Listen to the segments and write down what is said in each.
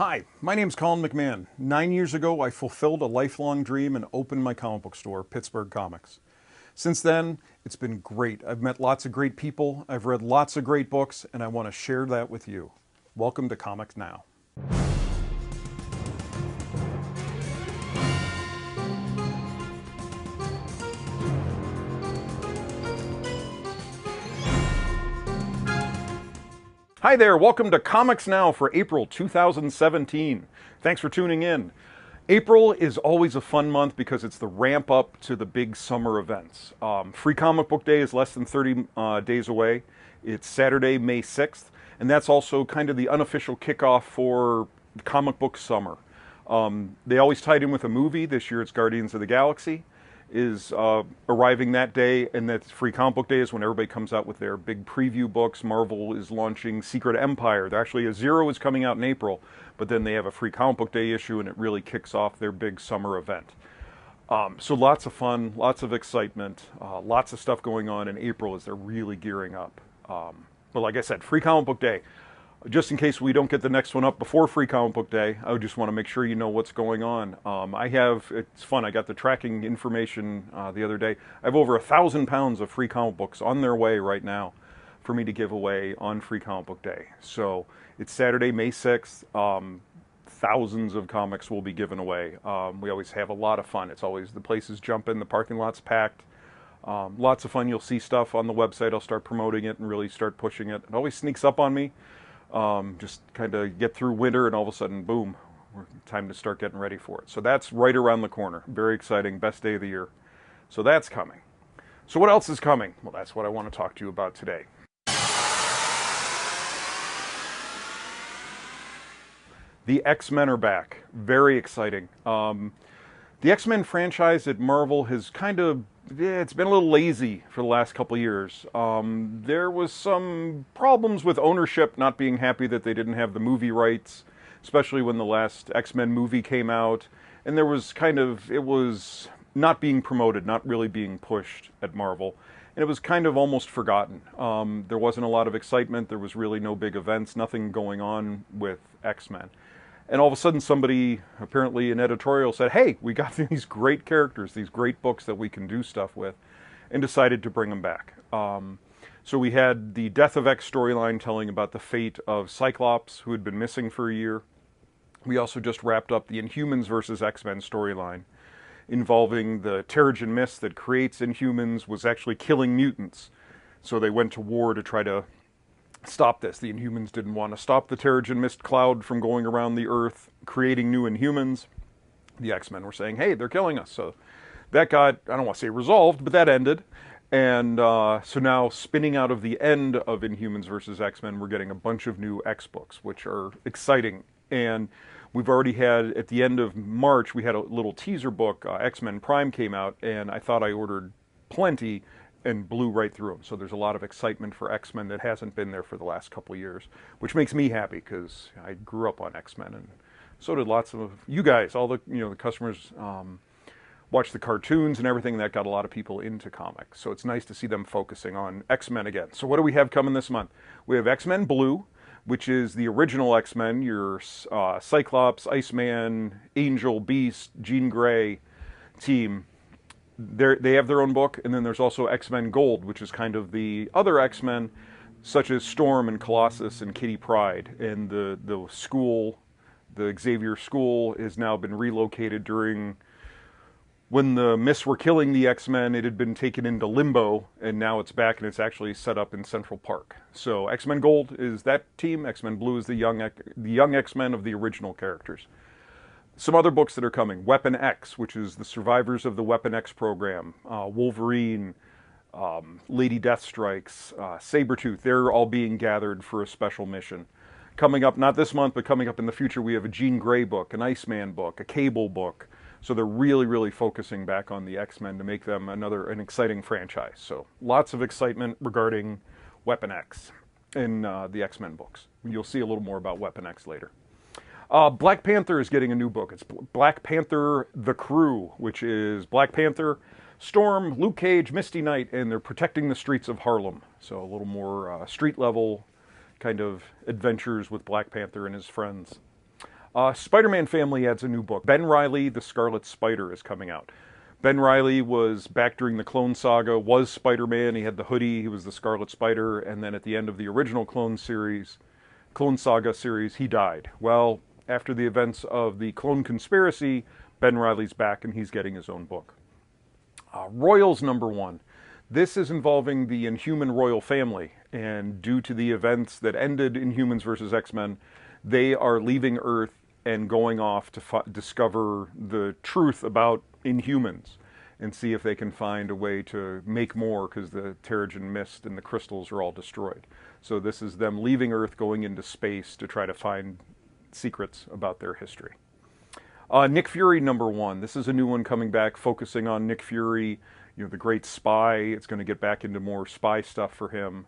Hi, my name's Colin McMahon. 9 years ago, I fulfilled a lifelong dream and opened my comic book store, Pittsburgh Comics. Since then, it's been great. I've met lots of great people, I've read lots of great books, and I want to share that with you. Welcome to Comics Now. Hi there, welcome to Comics Now for April 2017. Thanks for tuning in. April is always a fun month because it's the ramp up to the big summer events. Free Comic Book Day is less than 30 days away. It's Saturday, May 6th, and that's also kind of the unofficial kickoff for comic book summer. They always tied in with a movie. This year it's Guardians of the Galaxy is arriving that day, and that's Free Comic Book Day is when everybody comes out with their big preview books. Marvel is launching Secret Empire. Actually, a Zero is coming out in April, but then they have a Free Comic Book Day issue, and it really kicks off their big summer event. So lots of fun, lots of excitement, lots of stuff going on in April as they're really gearing up. But like I said, Free Comic Book Day. Just in case we don't get the next one up before Free Comic Book Day, I just want to make sure you know what's going on. It's fun, I got the tracking information the other day. I have over 1,000 pounds of free comic books on their way right now for me to give away on Free Comic Book Day. So it's Saturday, May 6th. Thousands of comics will be given away. We always have a lot of fun. It's always, the places jumping, the parking lot's packed. Lots of fun. You'll see stuff on the website. I'll start promoting it and really start pushing it. It always sneaks up on me. Just kind of get through winter and all of a sudden, boom, time to start getting ready for it. So that's right around the corner. Very exciting, best day of the year. So that's coming. So what else is coming? Well, that's what I want to talk to you about today. The X-Men are back. Very exciting. The X-Men franchise at Marvel has it's been a little lazy for the last couple of years. There was some problems with ownership not being happy that they didn't have the movie rights, especially when the last X-Men movie came out. And there was it was not being promoted, not really being pushed at Marvel. And it was kind of almost forgotten. There wasn't a lot of excitement. There was really no big events, nothing going on with X-Men. And all of a sudden somebody, apparently an editorial, said, hey, we got these great characters, these great books that we can do stuff with, and decided to bring them back. So we had the Death of X storyline telling about the fate of Cyclops, who had been missing for a year. We also just wrapped up the Inhumans versus X-Men storyline, involving the Terrigen Mist that creates Inhumans was actually killing mutants. So they went to war to try to stop this. The Inhumans didn't want to stop the Terrigen Mist cloud from going around the Earth, creating new Inhumans. The X-Men were saying, hey, they're killing us. So that got, I don't want to say resolved, but that ended. And so now, spinning out of the end of Inhumans versus X-Men, we're getting a bunch of new X books, which are exciting. And we've already had, at the end of March, we had a little teaser book. X-Men Prime came out, and I thought I ordered plenty and blew right through them. So there's a lot of excitement for X-Men that hasn't been there for the last couple of years, which makes me happy because I grew up on X-Men, and so did lots of you guys. All the the customers watch the cartoons and everything. That got a lot of people into comics. So it's nice to see them focusing on X-Men again. So what do we have coming this month? We have X-Men Blue, which is the original X-Men, your Cyclops, Iceman, Angel, Beast, Jean Grey team. They have their own book, and then there's also X-Men Gold, which is kind of the other X-Men, such as Storm and Colossus and Kitty Pryde. And the school, the Xavier School, has now been relocated during when the Mists were killing the X-Men. It had been taken into limbo, and now it's back, and it's actually set up in Central Park. So X-Men Gold is that team. X-Men Blue is the young X-Men of the original characters. Some other books that are coming: Weapon X, which is the survivors of the Weapon X program, Wolverine, Lady Deathstrikes, Sabretooth. They're all being gathered for a special mission. Coming up, not this month, but coming up in the future, we have a Jean Grey book, an Iceman book, a Cable book. So they're really, really focusing back on the X-Men to make them an exciting franchise. So lots of excitement regarding Weapon X in the X-Men books. You'll see a little more about Weapon X later. Black Panther is getting a new book. It's Black Panther: The Crew, which is Black Panther, Storm, Luke Cage, Misty Knight, and they're protecting the streets of Harlem. So a little more street level kind of adventures with Black Panther and his friends. Spider-Man Family adds a new book. Ben Reilly, The Scarlet Spider, is coming out. Ben Reilly was back during the Clone Saga, was Spider-Man. He had the hoodie, he was the Scarlet Spider, and then at the end of the original Clone Saga series, he died. Well, after the events of the Clone Conspiracy, Ben Reilly's back and he's getting his own book. Royals #1. This is involving the Inhuman royal family, and due to the events that ended Inhumans vs. X-Men, they are leaving Earth and going off to discover the truth about Inhumans and see if they can find a way to make more, because the Terrigen Mist and the crystals are all destroyed. So this is them leaving Earth, going into space to try to find secrets about their history. Nick Fury #1. This is a new one coming back, focusing on Nick Fury, the great spy. It's going to get back into more spy stuff for him.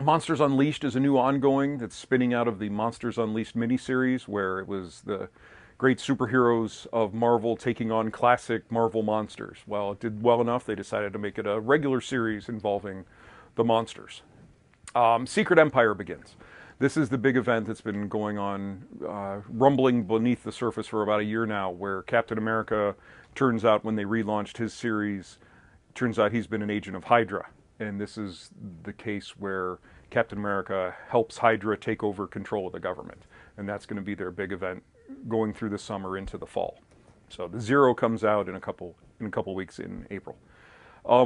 Monsters Unleashed is a new ongoing that's spinning out of the Monsters Unleashed miniseries, where it was the great superheroes of Marvel taking on classic Marvel monsters. Well, it did well enough, they decided to make it a regular series involving the monsters. Secret Empire begins. This is the big event that's been going on, rumbling beneath the surface for about a year now, where Captain America, turns out when they relaunched his series, turns out he's been an agent of Hydra. And this is the case where Captain America helps Hydra take over control of the government. And that's going to be their big event going through the summer into the fall. So the Zero comes out in a couple weeks in April.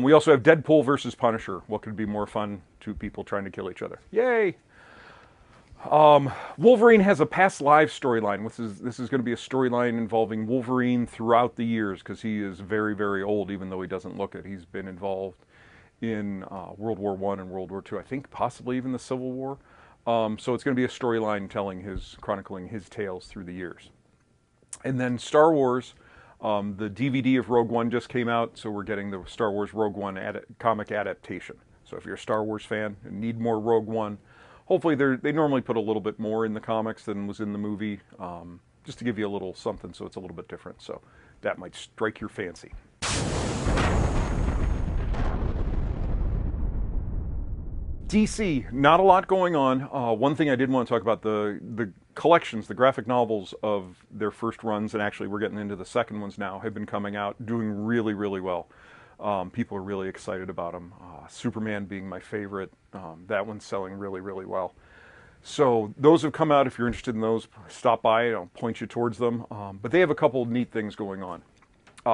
We also have Deadpool versus Punisher. What could be more fun? Two people trying to kill each other. Yay! Wolverine has a past live storyline. This is going to be a storyline involving Wolverine throughout the years, because he is very, very old, even though he doesn't look it. He's been involved in World War I and World War II, I think possibly even the Civil War. So it's going to be a storyline chronicling his tales through the years. And then Star Wars, the DVD of Rogue One just came out, so we're getting the Star Wars Rogue One comic adaptation. So if you're a Star Wars fan and need more Rogue One, hopefully they normally put a little bit more in the comics than was in the movie, just to give you a little something so it's a little bit different. So that might strike your fancy. DC, not a lot going on. One thing I did want to talk about, the collections, the graphic novels of their first runs, and actually we're getting into the second ones now, have been coming out, doing really, really well. People are really excited about them. Superman being my favorite. That one's selling really, really well. So those have come out. If you're interested in those, stop by. I'll point you towards them. But they have a couple of neat things going on.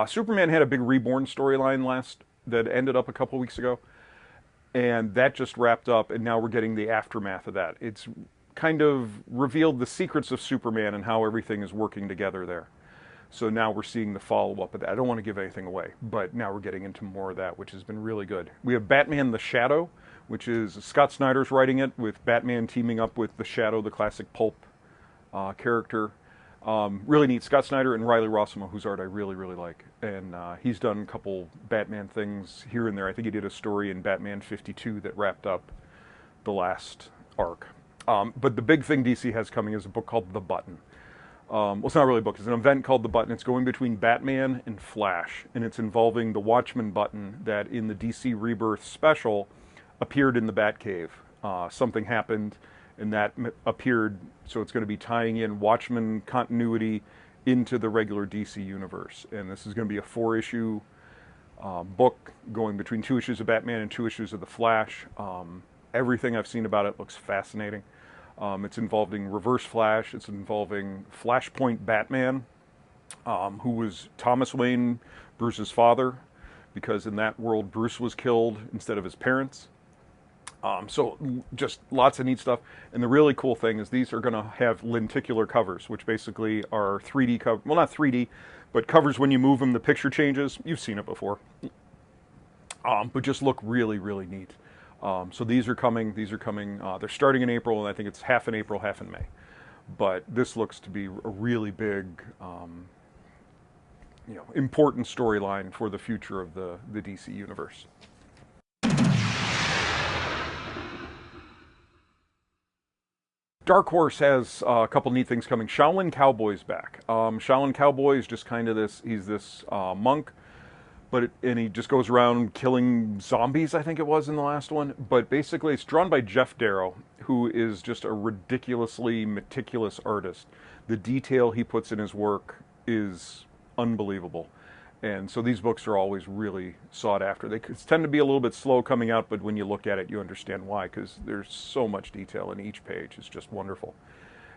Superman had a big Reborn storyline that ended up a couple of weeks ago. And that just wrapped up, and now we're getting the aftermath of that. It's kind of revealed the secrets of Superman and how everything is working together there. So now we're seeing the follow-up of that. I don't want to give anything away, but now we're getting into more of that, which has been really good. We have Batman the Shadow, which is Scott Snyder's writing it, with Batman teaming up with the Shadow, the classic pulp character. Really neat. Scott Snyder and Riley Rossmo, whose art I really, really like. And he's done a couple Batman things here and there. I think he did a story in Batman 52 that wrapped up the last arc. But the big thing DC has coming is a book called The Button. Well, it's not really a book. It's an event called The Button. It's going between Batman and Flash. And it's involving the Watchmen button that in the DC Rebirth special appeared in the Batcave. Something happened and that appeared, so it's going to be tying in Watchmen continuity into the regular DC universe. And this is going to be a 4-issue book going between 2 issues of Batman and 2 issues of The Flash. Everything I've seen about it looks fascinating. It's involving Reverse Flash. It's involving Flashpoint Batman, who was Thomas Wayne, Bruce's father, because in that world Bruce was killed instead of his parents. So just lots of neat stuff. And the really cool thing is these are going to have lenticular covers, which basically are 3D cover. Well, not 3D, but covers when you move them, the picture changes. You've seen it before. But just look really, really neat. So these are coming. They're starting in April, and I think it's half in April, half in May. But this looks to be a really big, important storyline for the future of the DC universe. Dark Horse has a couple neat things coming. Shaolin Cowboy's back. Shaolin Cowboy is just kind of he's this monk, and he just goes around killing zombies, I think it was in the last one. But basically, it's drawn by Jeff Darrow, who is just a ridiculously meticulous artist. The detail he puts in his work is unbelievable. And so these books are always really sought after. They tend to be a little bit slow coming out, but when you look at it, you understand why, because there's so much detail in each page. It's just wonderful.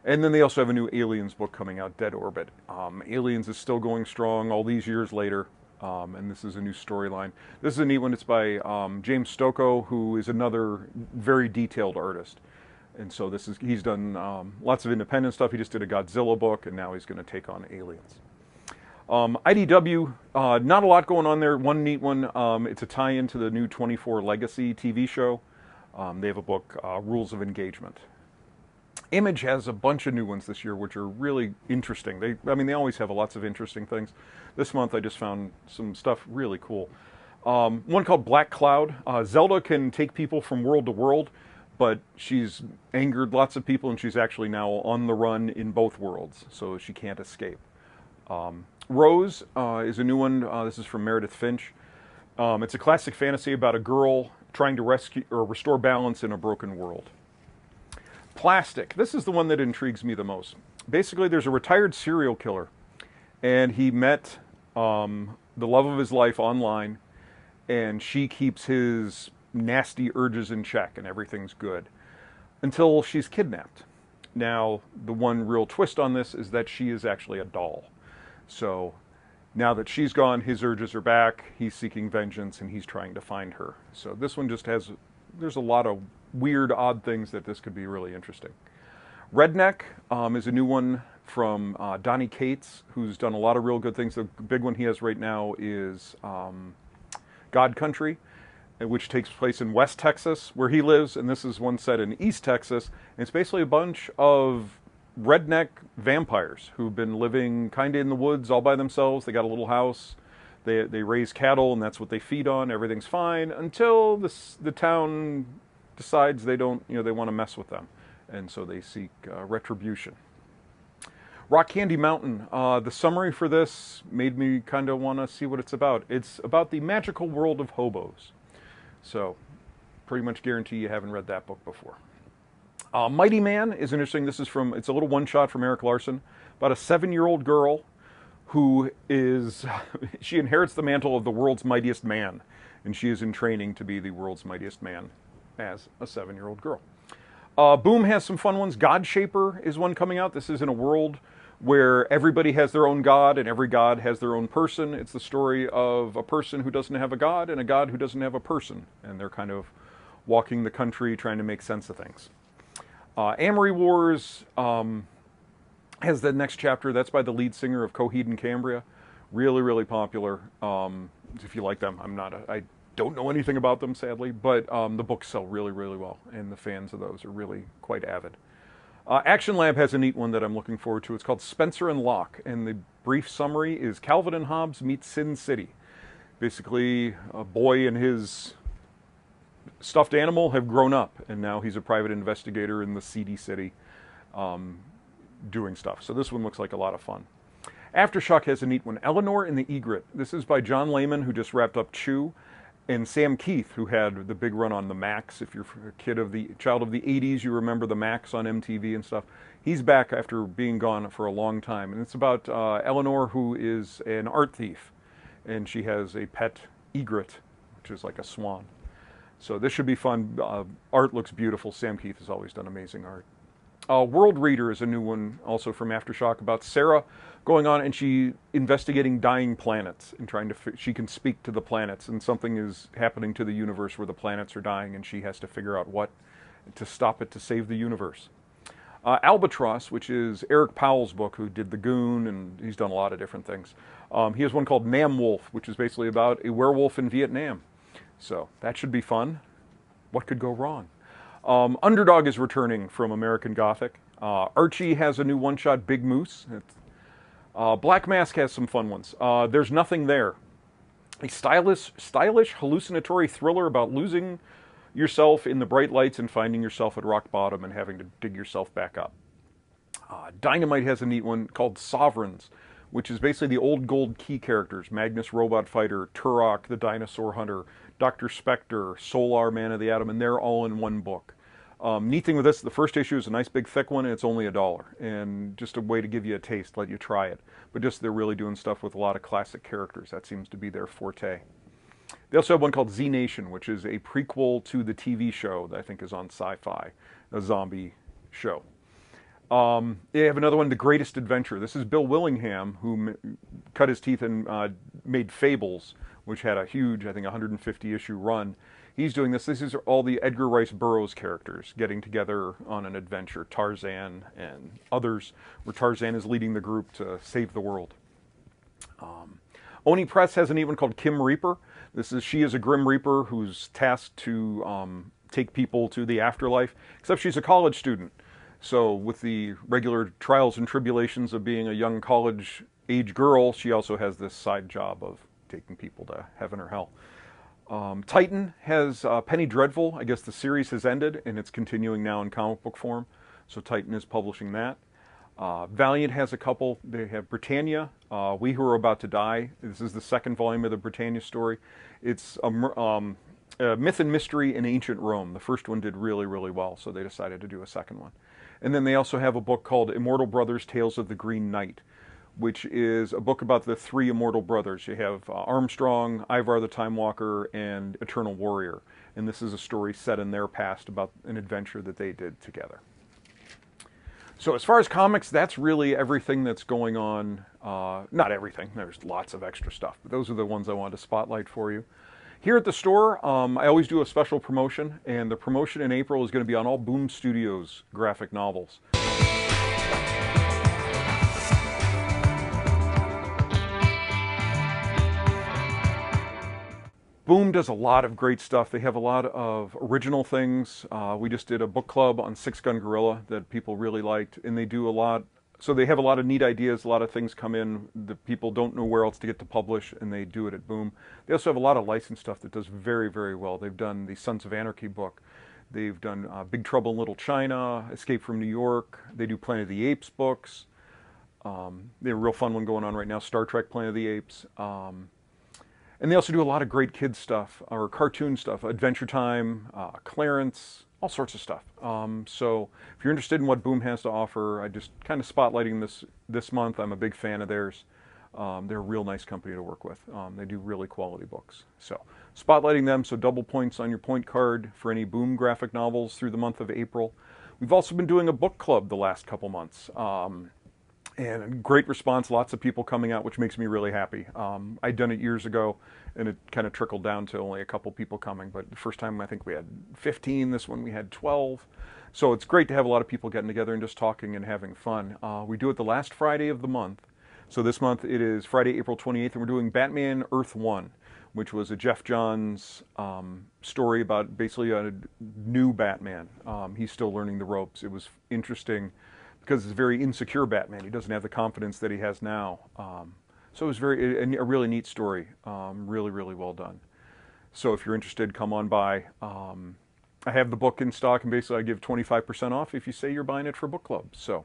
And then they also have a new Aliens book coming out, Dead Orbit. Aliens is still going strong all these years later, and this is a new storyline. This is a neat one. It's by James Stokoe, who is another very detailed artist. And so he's done lots of independent stuff. He just did a Godzilla book, and now he's going to take on Aliens. IDW, not a lot going on there. One neat one, it's a tie-in to the new 24 Legacy TV show. They have a book, Rules of Engagement. Image has a bunch of new ones this year, which are really interesting. They always have lots of interesting things. This month I just found some stuff really cool. One called Black Cloud. Zelda can take people from world to world, but she's angered lots of people, and she's actually now on the run in both worlds, so she can't escape. Rose is a new one. This is from Meredith Finch. It's a classic fantasy about a girl trying to rescue or restore balance in a broken world. Plastic. This is the one that intrigues me the most. Basically, there's a retired serial killer, and he met the love of his life online, and she keeps his nasty urges in check, and everything's good until she's kidnapped. Now, the one real twist on this is that she is actually a doll. So now that she's gone, his urges are back, he's seeking vengeance, and he's trying to find her. So this one just there's a lot of weird, odd things that this could be really interesting. Redneck is a new one from Donny Cates, who's done a lot of real good things. The big one he has right now is God Country, which takes place in West Texas, where he lives, and this is one set in East Texas. And it's basically a bunch of redneck vampires who've been living kind of in the woods all by themselves. They got a little house. They raise cattle, and that's what they feed on. Everything's fine until the town decides they want to mess with them, and so they seek retribution. Rock Candy Mountain. The summary for this made me kind of want to see what it's about. It's about the magical world of hobos. So, pretty much guarantee you haven't read that book before. Mighty Man is interesting. It's a little one-shot from Erik Larson about a 7-year-old girl who she inherits the mantle of the world's mightiest man, and she is in training to be the world's mightiest man as a 7-year-old girl. Boom has some fun ones. Godshaper is one coming out. This is in a world where everybody has their own god, and every god has their own person. It's the story of a person who doesn't have a god and a god who doesn't have a person, and they're kind of walking the country trying to make sense of things. Amory Wars has the next chapter. That's by the lead singer of Coheed and Cambria. Really, really popular. If you like them, I don't know anything about them, sadly, but the books sell really, really well, and the fans of those are really quite avid. Action Lab has a neat one that I'm looking forward to. It's called Spencer and Locke, and the brief summary is Calvin and Hobbes meet Sin City. Basically, a boy and his stuffed animal have grown up, and now he's a private investigator in the seedy city doing stuff. So this one looks like a lot of fun. Aftershock has a neat one, Eleanor and the Egret. This is by John Layman, who just wrapped up Chew, and Sam Keith, who had the big run on the Max. If you're a child of the 80s, you remember the Max on MTV and stuff. He's back after being gone for a long time, and it's about Eleanor, who is an art thief, and she has a pet egret, which is like a swan. So this should be fun. Art looks beautiful. Sam Keith has always done amazing art. World Reader is a new one also from Aftershock about Sarah going on, and she investigating dying planets and she can speak to the planets, and something is happening to the universe where the planets are dying, and she has to figure out what to stop it to save the universe. Albatross, which is Eric Powell's book, who did The Goon, and he's done a lot of different things. He has one called Nam Wolf, which is basically about a werewolf in Vietnam. So that should be fun. What could go wrong? Underdog is returning from American Gothic. Archie has a new one-shot, Big Moose. Black Mask has some fun ones. There's Nothing There. A stylish, hallucinatory thriller about losing yourself in the bright lights and finding yourself at rock bottom and having to dig yourself back up. Dynamite has a neat one called Sovereigns, which is basically the old gold key characters: Magnus Robot Fighter, Turok the Dinosaur Hunter, Dr. Spectre, Solar Man of the Atom, and they're all in one book. Neat thing with this, the first issue is a nice big thick one, and it's only $1, and just a way to give you a taste, let you try it. But just they're really doing stuff with a lot of classic characters. That seems to be their forte. They also have one called Z Nation, which is a prequel to the TV show that I think is on Sci-Fi, a zombie show. They have another one, The Greatest Adventure. This is Bill Willingham, who cut his teeth and made Fables, which had a huge, I think, 150-issue run. He's doing this. This is all the Edgar Rice Burroughs characters getting together on an adventure. Tarzan and others, where Tarzan is leading the group to save the world. Oni Press has a neat one called Kim Reaper. She is a Grim Reaper who's tasked to take people to the afterlife, except she's a college student. So with the regular trials and tribulations of being a young college-age girl, she also has this side job of taking people to heaven or hell. Titan has Penny Dreadful. I guess the series has ended, and it's continuing now in comic book form. So Titan is publishing that. Valiant has a couple. They have Britannia, We Who Are About to Die. This is the second volume of the Britannia story. It's a myth and mystery in ancient Rome. The first one did really, really well, so they decided to do a second one. And then they also have a book called Immortal Brothers, Tales of the Green Knight, which is a book about the three immortal brothers. You have Armstrong, Ivar the Time Walker, and Eternal Warrior. And this is a story set in their past about an adventure that they did together. So as far as comics, that's really everything that's going on. Not everything, there's lots of extra stuff, but those are the ones I wanted to spotlight for you. Here at the store, I always do a special promotion, and the promotion in April is going to be on all Boom Studios graphic novels. Boom does a lot of great stuff. They have a lot of original things. We just did a book club on Six Gun Gorilla that people really liked, and they do a lot. So they have a lot of neat ideas, a lot of things come in that people don't know where else to get to publish, and they do it at Boom. They also have a lot of licensed stuff that does very, very well. They've done the Sons of Anarchy book. They've done Big Trouble in Little China, Escape from New York. They do Planet of the Apes books. They have a real fun one going on right now, Star Trek Planet of the Apes. And they also do a lot of great kids stuff, or cartoon stuff, Adventure Time, Clarence, all sorts of stuff. So if you're interested in what Boom has to offer, I just kind of spotlighting this month. I'm a big fan of theirs. They're a real nice company to work with. They do really quality books. So spotlighting them, so double points on your point card for any Boom graphic novels through the month of April. We've also been doing a book club the last couple months. And a great response, lots of people coming out, which makes me really happy. I'd done it years ago, and it kind of trickled down to only a couple people coming. But the first time, I think we had 15. This one, we had 12. So it's great to have a lot of people getting together and just talking and having fun. We do it the last Friday of the month. So this month, it is Friday, April 28th, and we're doing Batman Earth 1, which was a Jeff Johns story about basically a new Batman. He's still learning the ropes. It was interesting, because it's a very insecure Batman. He doesn't have the confidence that he has now. So it was a really neat story. Really, really well done. So if you're interested, come on by. I have the book in stock, and basically I give 25% off if you say you're buying it for book club. So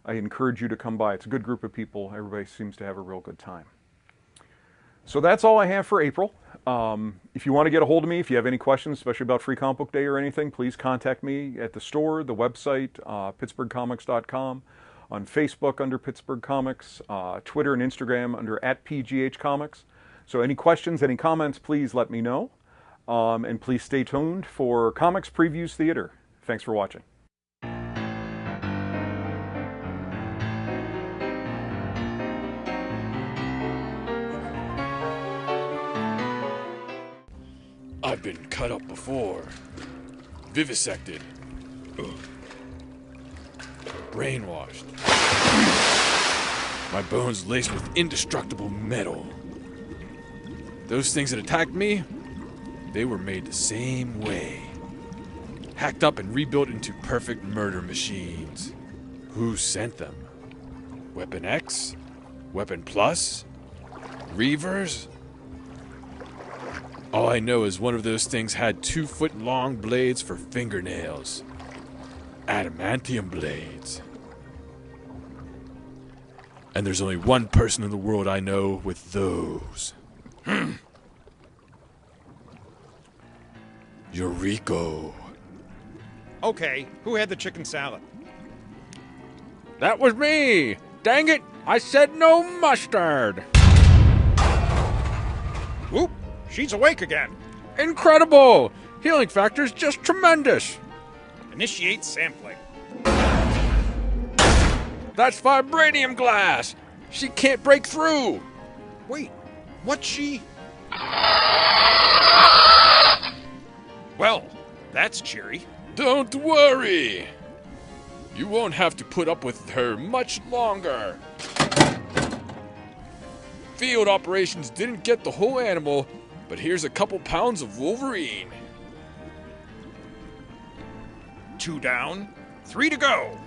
I encourage you to come by. It's a good group of people. Everybody seems to have a real good time. So that's all I have for April. If you want to get a hold of me, if you have any questions, especially about Free Comic Book Day or anything, please contact me at the store, the website, pittsburghcomics.com, on Facebook under Pittsburgh Comics, Twitter and Instagram under @PGHComics. So any questions, any comments, please let me know. And please stay tuned for Comics Previews Theater. Thanks for watching. I've been cut up before. Vivisected. Ugh. Brainwashed. My bones laced with indestructible metal. Those things that attacked me, they were made the same way. Hacked up and rebuilt into perfect murder machines. Who sent them? Weapon X? Weapon Plus? Reavers? All I know is one of those things had 2-foot-long blades for fingernails. Adamantium blades. And there's only one person in the world I know with those. Yuriko. Okay, who had the chicken salad? That was me! Dang it! I said no mustard! Whoop! She's awake again. Incredible! Healing factor's just tremendous! Initiate sampling. That's vibranium glass! She can't break through! Wait, what's she? Well, that's cheery. Don't worry! You won't have to put up with her much longer. Field operations didn't get the whole animal, but here's a couple pounds of Wolverine. 2 down, 3 to go.